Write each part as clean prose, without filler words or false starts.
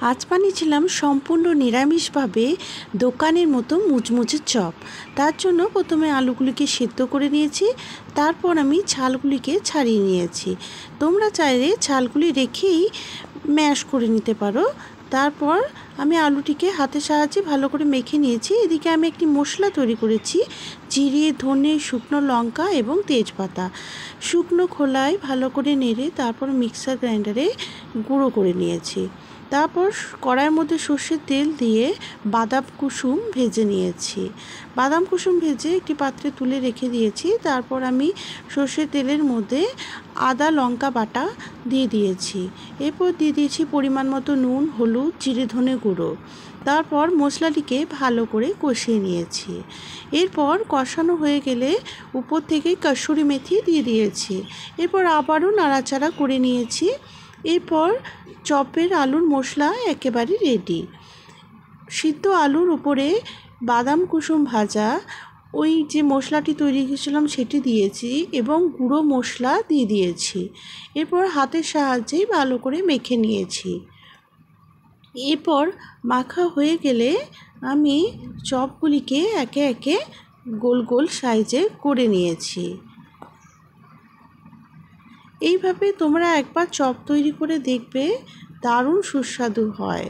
আজ বানিয়েছিলাম সম্পূর্ণ নিরামিষভাবে দোকানের মতো মুচমুচে চপ। তার জন্য প্রথমে আলুগুলিকে সেদ্ধ করে নিয়েছি, তারপর আমি ছালগুলিকে ছাড়িয়ে নিয়েছি। তোমরা চাইলে ছালগুলি রেখেই ম্যাশ করে নিতে পারো। তারপর আমি আলুটিকে হাতের সাহায্যে ভালো করে মেখে নিয়েছি। এদিকে আমি একটি মশলা তৈরি করেছি, জিরে, ধনে, শুকনো লঙ্কা এবং তেজপাতা। শুকনো খোলায় ভালো করে নেড়ে তারপর মিক্সার গ্রাইন্ডারে গুঁড়ো করে নিয়েছি। তারপর কড়াইয়ের মধ্যে সর্ষের তেল দিয়ে বাদাম কুসুম ভেজে নিয়েছি। বাদাম কুসুম ভেজে একটি পাত্রে তুলে রেখে দিয়েছি। তারপর আমি সর্ষের তেলের মধ্যে আদা লঙ্কা বাটা দিয়ে দিয়েছি। এরপর দিয়ে দিয়েছি পরিমাণ মতো নুন, হলুদ, জিরে, ধনে গুঁড়ো। তারপর মশলাটিকে ভালো করে কষিয়ে নিয়েছি। এরপর কষানো হয়ে গেলে উপর থেকে কসুরি মেথি দিয়ে দিয়েছি। এরপর আবারও নাড়াচাড়া করে নিয়েছি। এরপর চপের আলুর মশলা একেবারে রেডি। সিদ্ধ আলুর উপরে বাদাম কুসুম ভাজা ওই যে মশলাটি তৈরি করেছিলাম সেটি দিয়েছি এবং গুঁড়ো মশলা দিয়ে দিয়েছি। এরপর হাতের সাহায্যে ভালো করে মেখে নিয়েছি। এরপর মাখা হয়ে গেলে আমি চপগুলিকে একে একে গোল গোল সাইজে করে নিয়েছি। এইভাবে তোমরা একবার চপ তৈরি করে দেখবে, দারুণ সুস্বাদু হয়।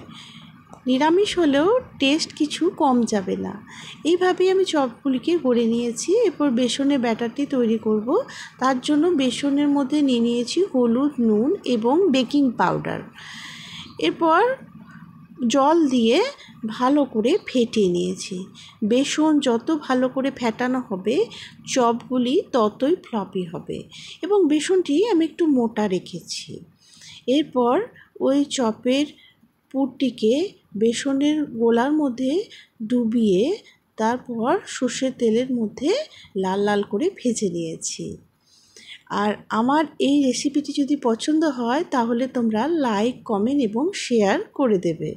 নিরামিষ হলেও টেস্ট কিছু কম যাবে না। এইভাবেই আমি চপগুলিকে গড়ে নিয়েছি। এরপর বেসনের ব্যাটারটি তৈরি করব। তার জন্য বেসনের মধ্যে নিয়ে নিয়েছি হলুদ, নুন এবং বেকিং পাউডার। এরপর জল দিয়ে ভালো করে ফেটিয়ে নিয়েছি। বেসন যত ভালো করে ফেটানো হবে চপগুলি ততই ফ্লপি হবে এবং বেসনটি আমি একটু মোটা রেখেছি। এরপর ওই চপের পুরটিকে বেসনের গোলার মধ্যে ডুবিয়ে তারপর সর্ষের তেলের মধ্যে লাল লাল করে ভেজে নিয়েছি। আর আমার এই রেসিপিটি যদি পছন্দ হয় তাহলে তোমরা লাইক, কমেন্ট এবং শেয়ার করে দেবে।